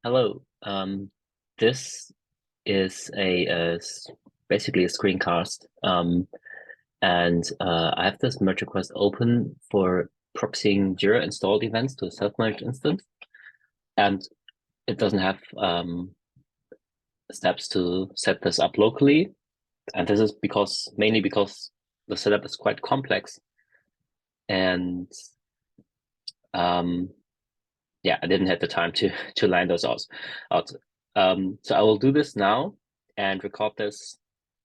Hello. This is basically a screencast, and I have this merge request open for proxying Jira installed events to a self-managed instance, and it doesn't have steps to set this up locally, and this is mainly because the setup is quite complex, and um, yeah, I didn't have the time to line those out. So I will do this now and record this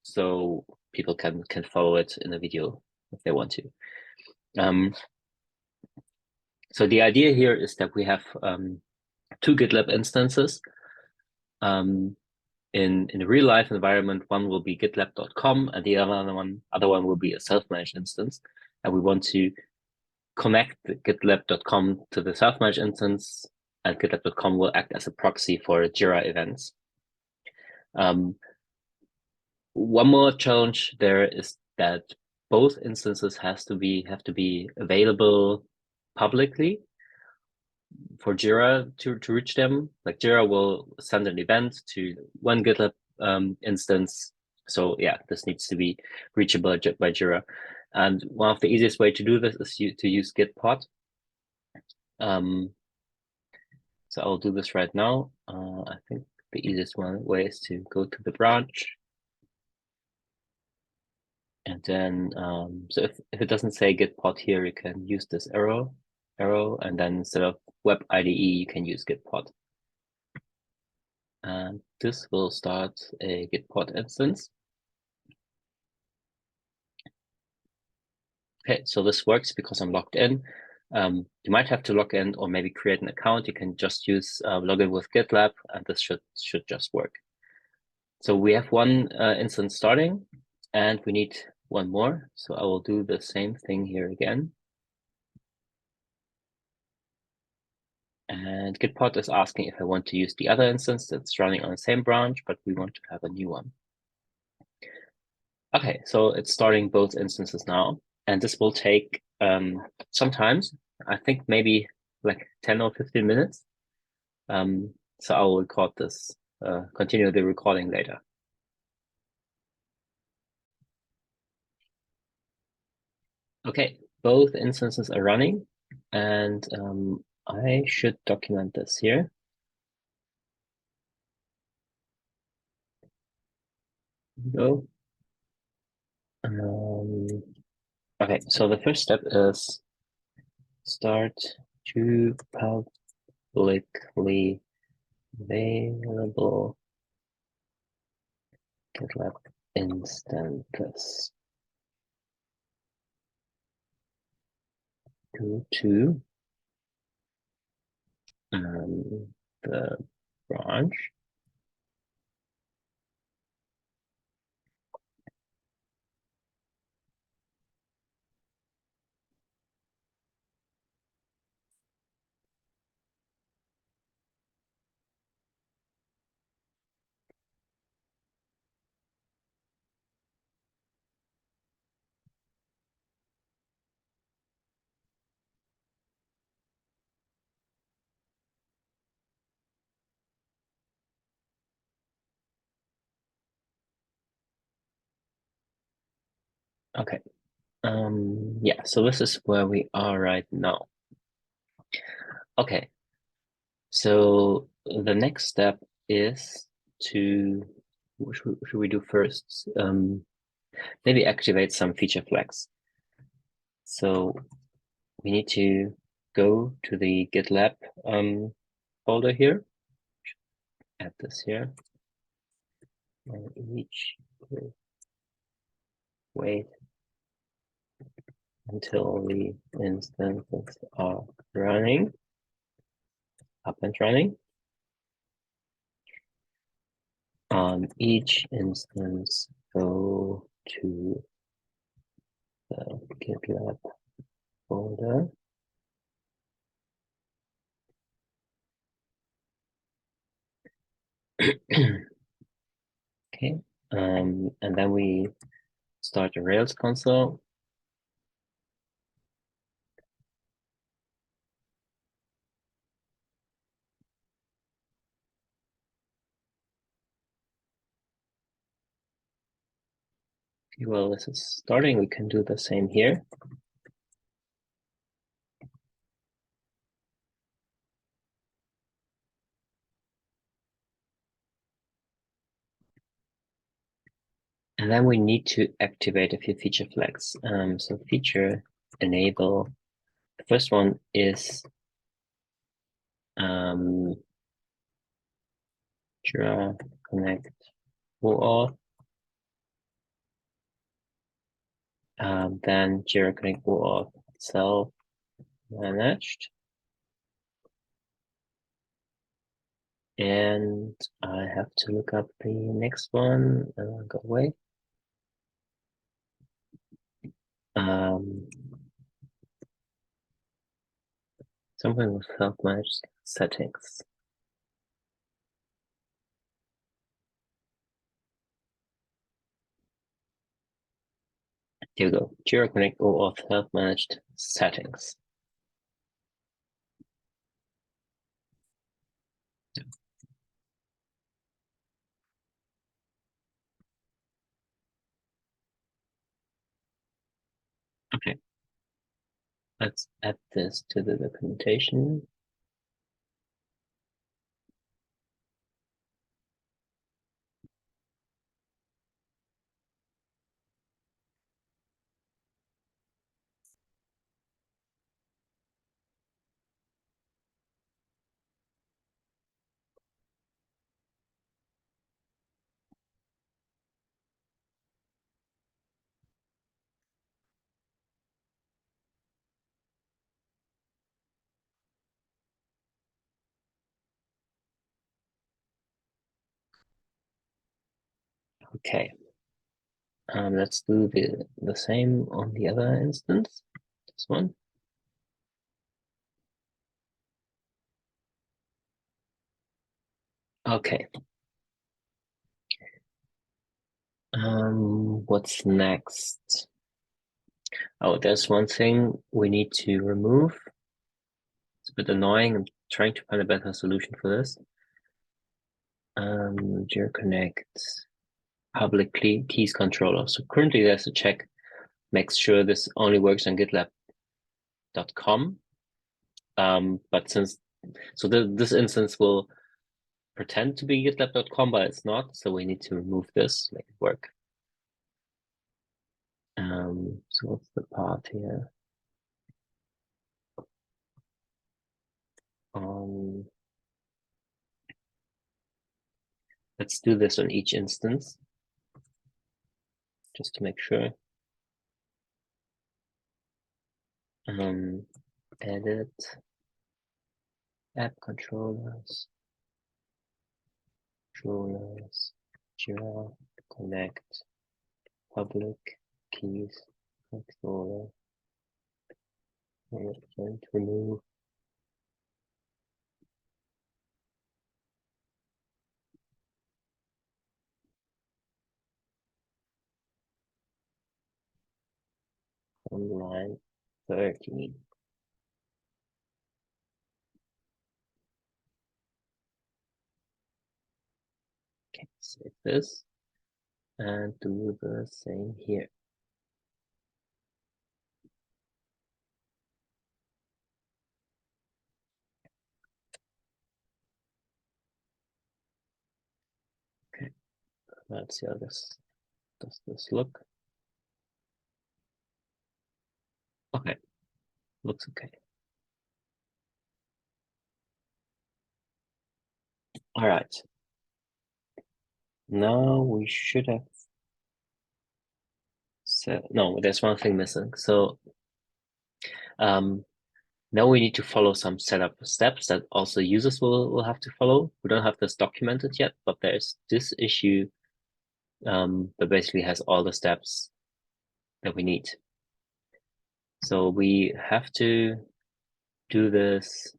so people can follow it in the video if they want to. Um, so the idea here is that we have two GitLab instances. In a real life environment, one will be gitlab.com and the other one will be a self-managed instance. And we want to connect the gitlab.com to the self-managed instance, and gitlab.com will act as a proxy for Jira events. One more challenge there is that both instances have to be available publicly for Jira to reach them. Like Jira will send an event to one GitLab instance. So yeah, this needs to be reachable by Jira. And one of the easiest way to do this is to use Git pod. So I'll do this right now. I think the easiest way is to go to the branch. And then, so if it doesn't say git pod here, you can use this arrow, and then instead of web IDE, you can use git pod. And this will start a git pod instance. Okay, so this works because I'm logged in. You might have to log in or maybe create an account. You can just use login with GitLab, and this should just work. So we have one instance starting, and we need one more. So I will do the same thing here again. And Gitpod is asking if I want to use the other instance that's running on the same branch, but we want to have a new one. Okay, so it's starting both instances now, and this will take sometimes, I think maybe like 10 or 15 minutes. So I'll record this, continue the recording later. Okay, both instances are running, and I should document this here. Go. Okay, so the first step is start to publicly available GitLab instances. Go to the branch. Okay. Yeah, so this is where we are right now. Okay. So the next step is to, what should we do first? Maybe activate some feature flags. So we need to go to the GitLab folder here, add this here, and each wait until the instances are running, up and running. On each instance, go to the GitLab folder. Okay, and then we start the Rails console. Well, this is starting. We can do the same here. And then we need to activate a few feature flags. So feature enable. The first one is Jira connect OAuth. Then Jira connect OAuth self managed. And I have to look up the next one. Go away. Something with self-managed settings. Here we go. Jira Connect OAuth self-managed settings. Okay. Let's add this to the documentation. Okay. Let's do the same on the other instance. This one. Okay. What's next? Oh, there's one thing we need to remove. It's a bit annoying. I'm trying to find a better solution for this. Jira Connect public keys controller. So currently there's a check, makes sure this only works on GitLab.com. But this instance will pretend to be GitLab.com, but it's not. So we need to remove this, make it work. So what's the path here? Let's do this on each instance, just to make sure. Edit app controllers, Jira Connect, public keys controller, and remove. On line 13. Okay, save this and do the same here. Okay, let's see how this does this look. Okay, looks okay. All right. Now we should have said, no, there's one thing missing. So now we need to follow some setup steps that also users will have to follow. We don't have this documented yet, but there's this issue that basically has all the steps that we need. So we have to do this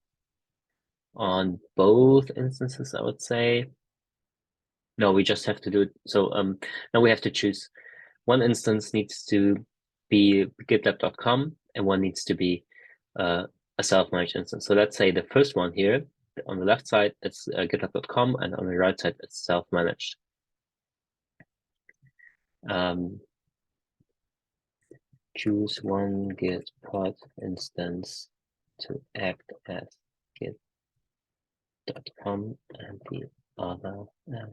on both instances, I would say. No, we just have to do it. So now we have to choose. One instance needs to be GitLab.com and one needs to be a self-managed instance. So let's say the first one here on the left side, it's GitLab.com, and on the right side, it's self-managed. choose one Git pod instance to act as git.com and the other as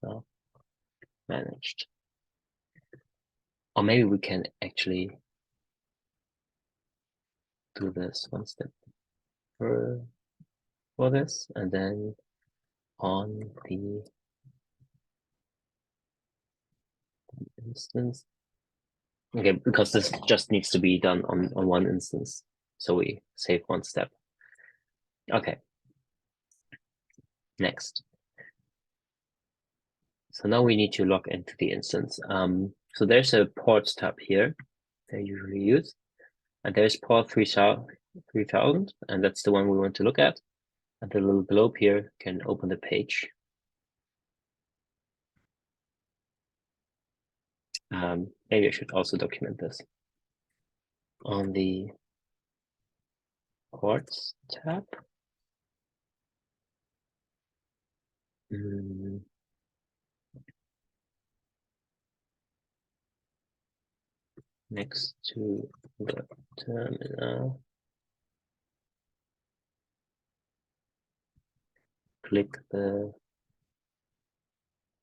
self-managed. Or maybe we can actually do this one step for this, and then on the instance. Okay, because this just needs to be done on one instance. So we save one step. Okay. Next. So now we need to log into the instance. So there's a ports tab here that I usually use. And there's port 3000, and that's the one we want to look at. And the little globe here can open the page. Maybe I should also document this. On the ports tab. Next to the terminal. Click the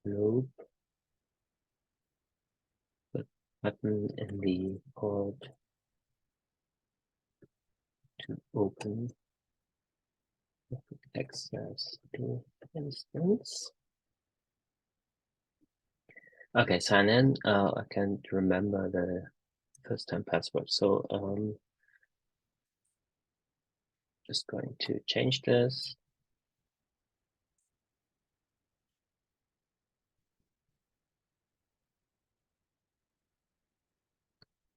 globe button in the port to open access the instance. Okay, sign in. I can't remember the first time password, so just going to change this.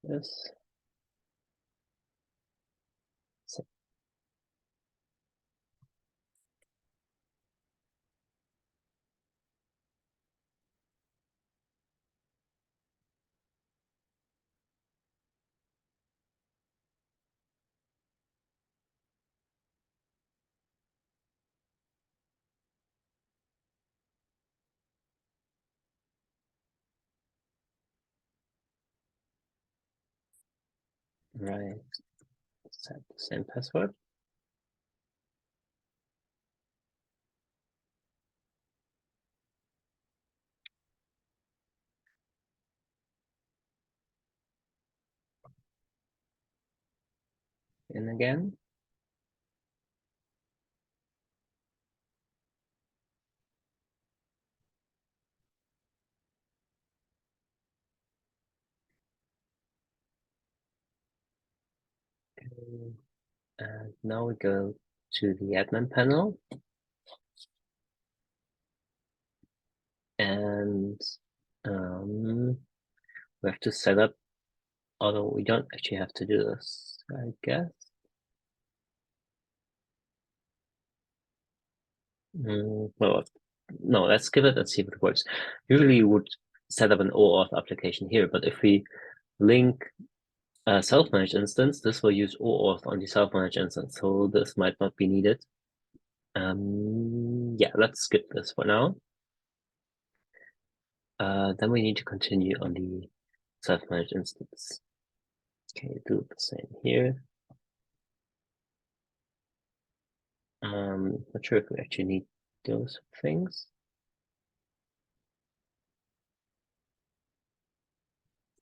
This. So, right, set the same password. In again. Okay. And now we go to the admin panel. And we have to set up, although we don't actually have to do this, I guess. Well, no, let's give it and see if it works. Usually you would set up an OAuth application here, but if we link a self-managed instance, this will use OAuth on the self-managed instance, so this might not be needed. Yeah, let's skip this for now. Then we need to continue on the self-managed instance. Okay, do the same here. Not sure if we actually need those things.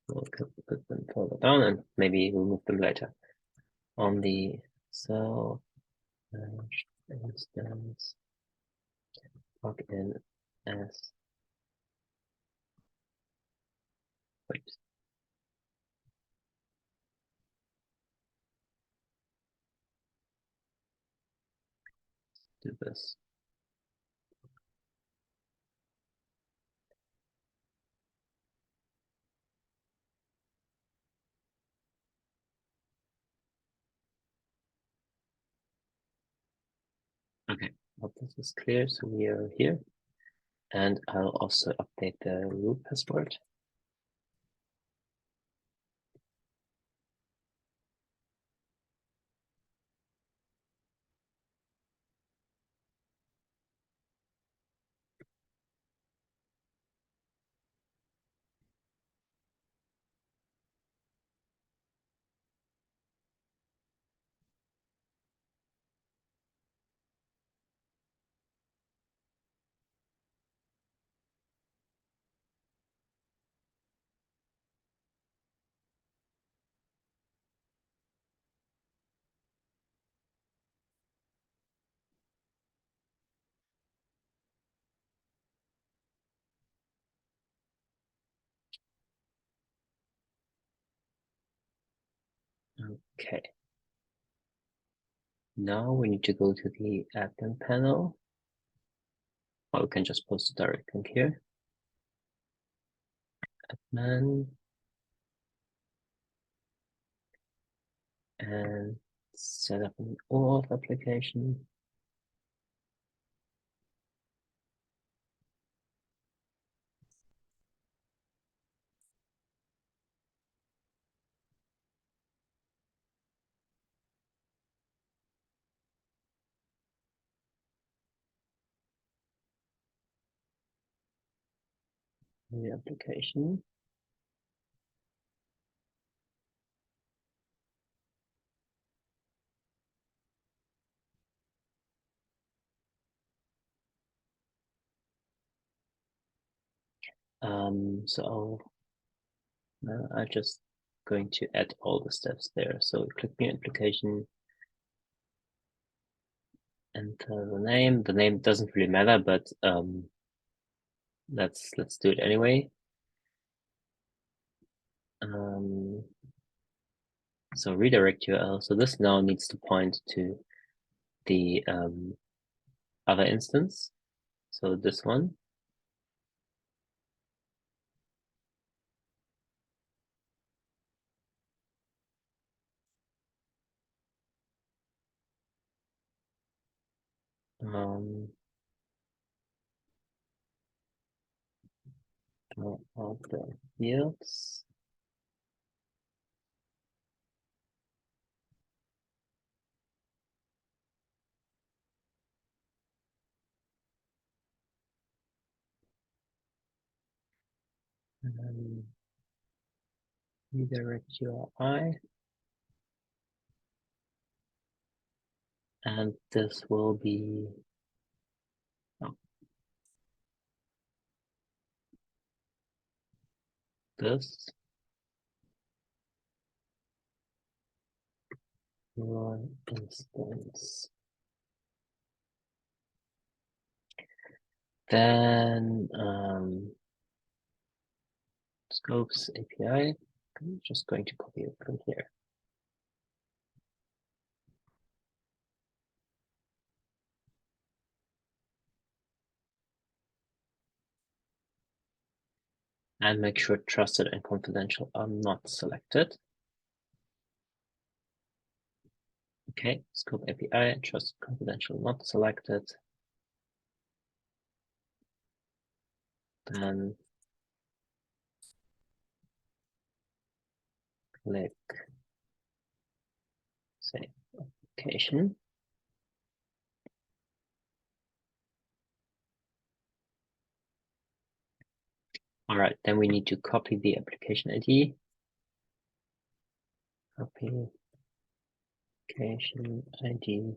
We'll put them further down and maybe we'll move them later. On the self-managed instance, log in as, wait, do this. Okay, hope this is clear. So we are here, and I'll also update the root password. Okay. Now we need to go to the admin panel. Or we can just post a direct link here. Admin. And set up an auth application. New application. So I'm just going to add all the steps there. So click new application, enter the name. The name doesn't really matter, but let's do it anyway. So redirect URL. So this now needs to point to the other instance. So this one. All the fields. Redirect URI. And this will be this one instance. Then scopes API. I'm just going to copy it from here. And make sure trusted and confidential are not selected. Okay, scope API, trusted confidential not selected. Then click save application. All right, then we need to copy the application ID. Copy application ID.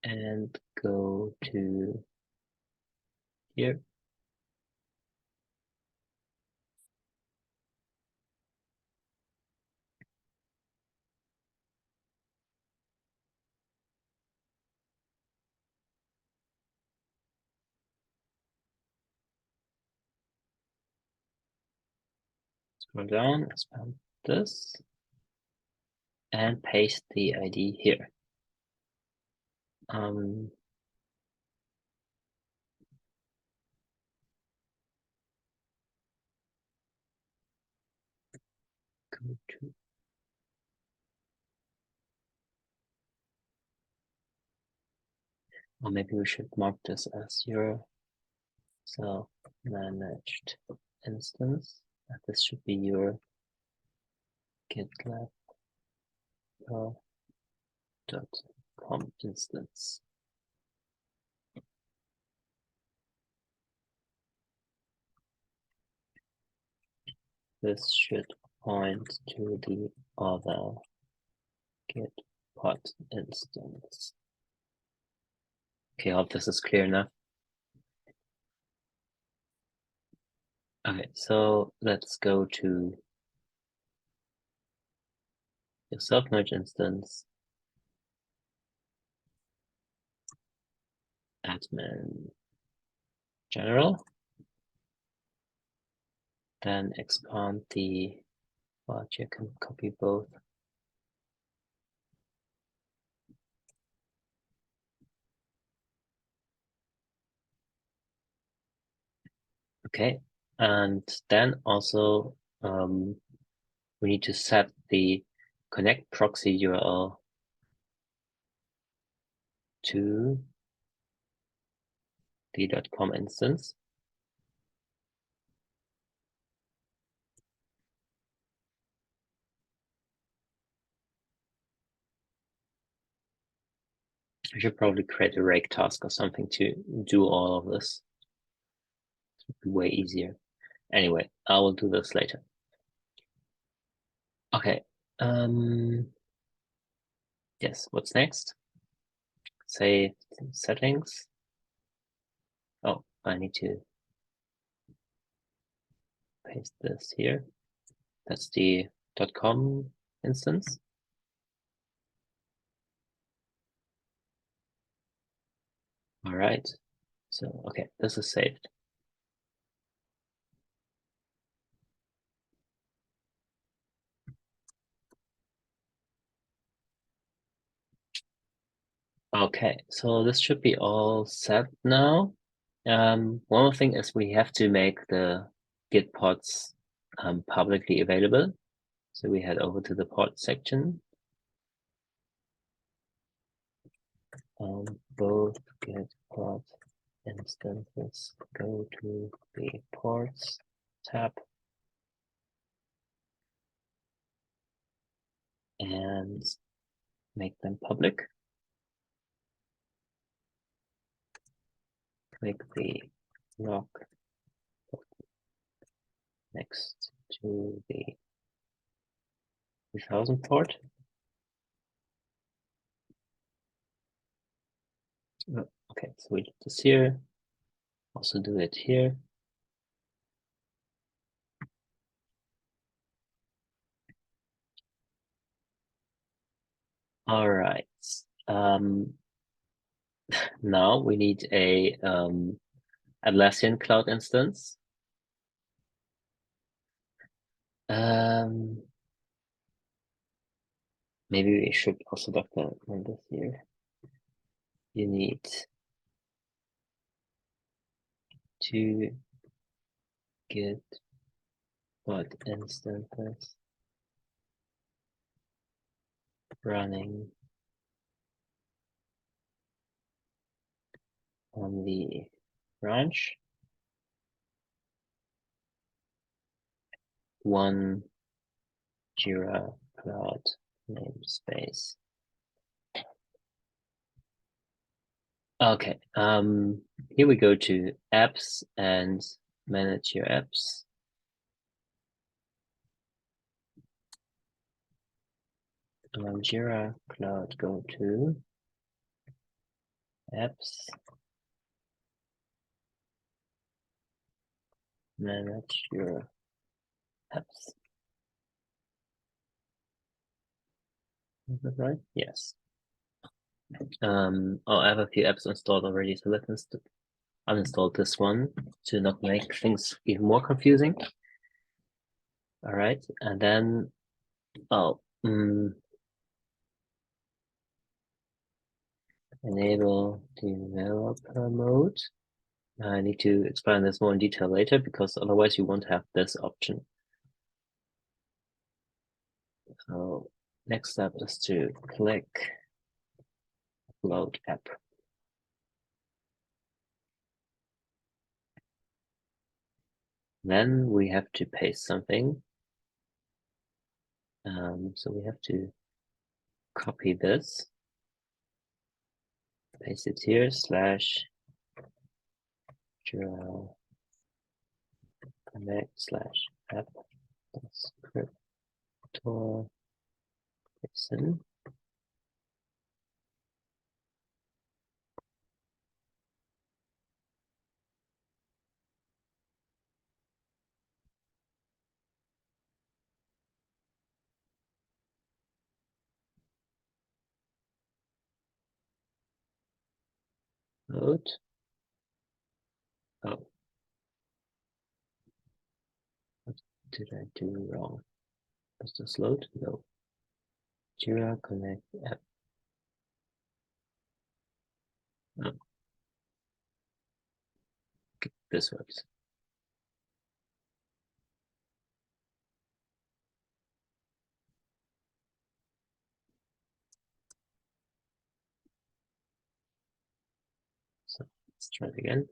And go to here. Scroll down, expand this, and paste the ID here. Go to, or maybe we should mark this as your self-managed instance. And this should be your GitLab.com instance. This should point to the other Git instance. Okay, I hope this is clear enough. Okay, so let's go to your self-managed instance, admin general. then expand the, well, you can copy both. Okay, and then also we need to set the connect proxy URL to the .com instance. I should probably create a rake task or something to do all of this. It would be way easier. Anyway, I will do this later. Okay. Yes, what's next? Save settings. Oh, I need to paste this here. That's the .com instance. All right. So, okay, this is saved. Okay, so this should be all set now. One more thing is we have to make the Git pods publicly available. So we head over to the pod section. Both Git pod instances go to the ports tab and make them public. Click the lock next to the 3000 port. Okay, so we do this here. Also do it here. All right. Now we need a Atlassian cloud instance. Maybe we should also document this here. You need two Git pod instances running on the branch. One Jira cloud namespace. Okay, here we go to apps and manage your apps. Jira cloud, go to apps, manage your apps. Is that right? Yes. Oh, I have a few apps installed already, so let's uninstall this one to not make things even more confusing. All right, and then, enable developer mode. I need to explain this more in detail later because otherwise you won't have this option. So next step is to click load app. Then we have to paste something. So we have to copy this, paste it here, slash Jira connect slash app scriptor listen. Load. Oh, did I do wrong? Was this load? No. Jira Connect app. Oh, okay, this works. So let's try it again.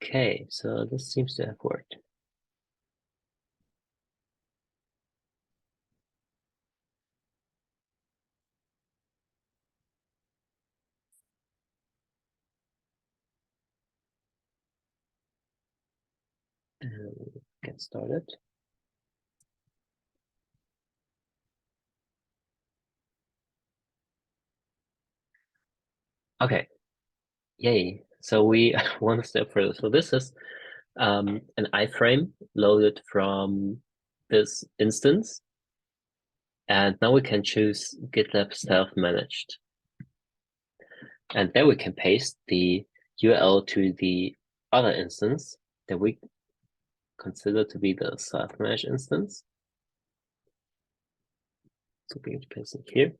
Okay, so this seems to have worked. Get started. Okay, yay. So we one step further. So this is an iframe loaded from this instance. And now we can choose GitLab self-managed. And there we can paste the URL to the other instance that we consider to be the self-managed instance. So we can paste it here.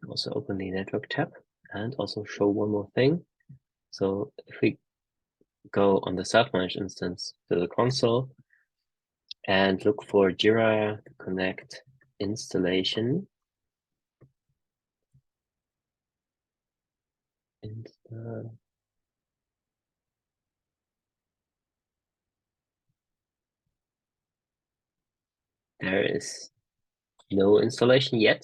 Also open the network tab and also show one more thing. So if we go on the self-managed instance to the console and look for Jira Connect installation, there is no installation yet.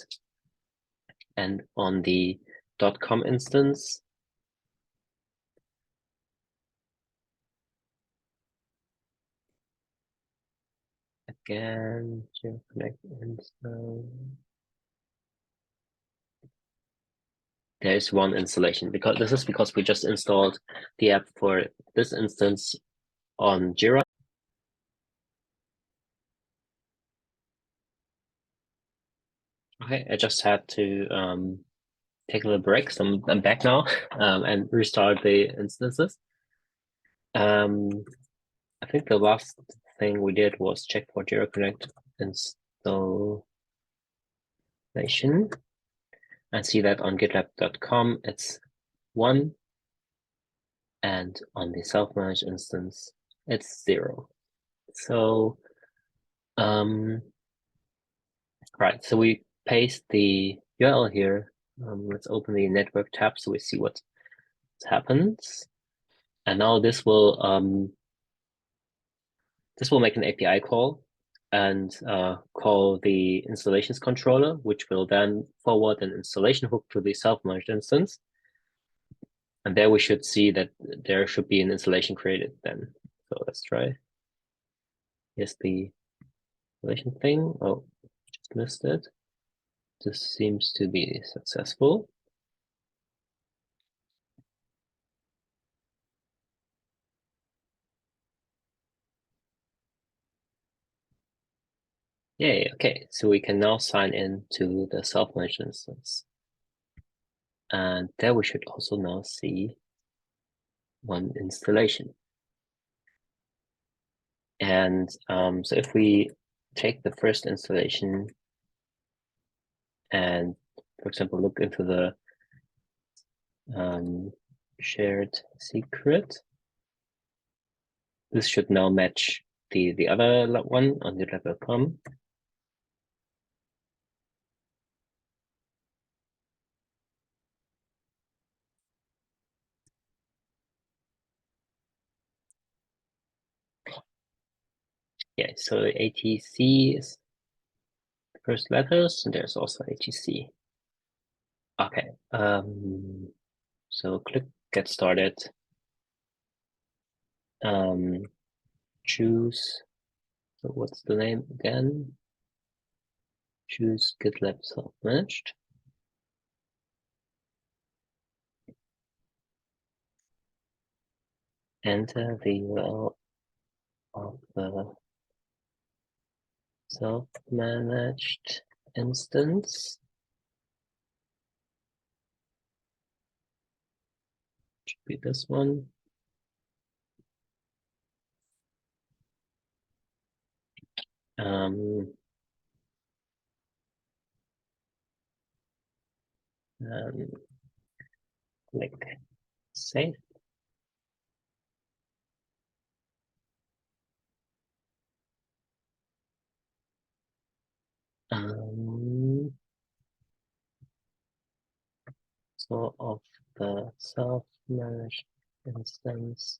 And on the .com instance, again, Jira Connect install. There's one installation because this is because we just installed the app for this instance on Jira. Okay, I just had to take a little break, so I'm back now, and restart the instances. I think the last thing we did was check for Jira Connect installation and see that on GitLab.com it's 1, and on the self-managed instance it's 0. So right, so we paste the URL here. Let's open the network tab so we see what happens. And now this will make an API call and call the installations controller, which will then forward an installation hook to the self-managed instance. And there we should see that there should be an installation created then. So let's try. Here's the installation thing. Oh, just missed it. This seems to be successful. Yay, okay, so we can now sign in to the self-managed instance. And there we should also now see one installation. And so if we take the first installation and, for example, look into the shared secret, this should now match the other one on GitLab.com. Yeah, so ATC is the first letters, and there's also ATC. Okay, so click Get Started. Choose, so what's the name again? Choose GitLab Self-Managed. Enter the URL of the self-managed instance. Should be this one. And click save. So of the self-managed instance,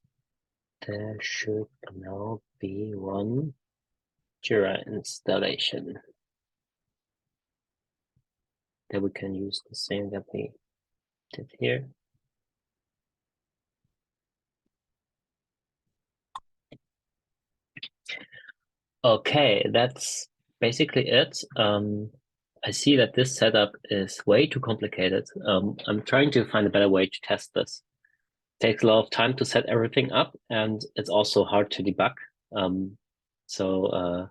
there should now be one Jira installation that we can use the same that we did here. Okay, that's basically it. I see that this setup is way too complicated. I'm trying to find a better way to test this. It takes a lot of time to set everything up, and it's also hard to debug. So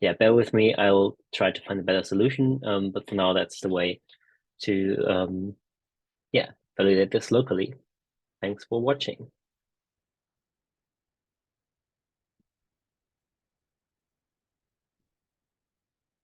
yeah, bear with me. I'll try to find a better solution. But for now, that's the way to yeah, validate this locally. Thanks for watching.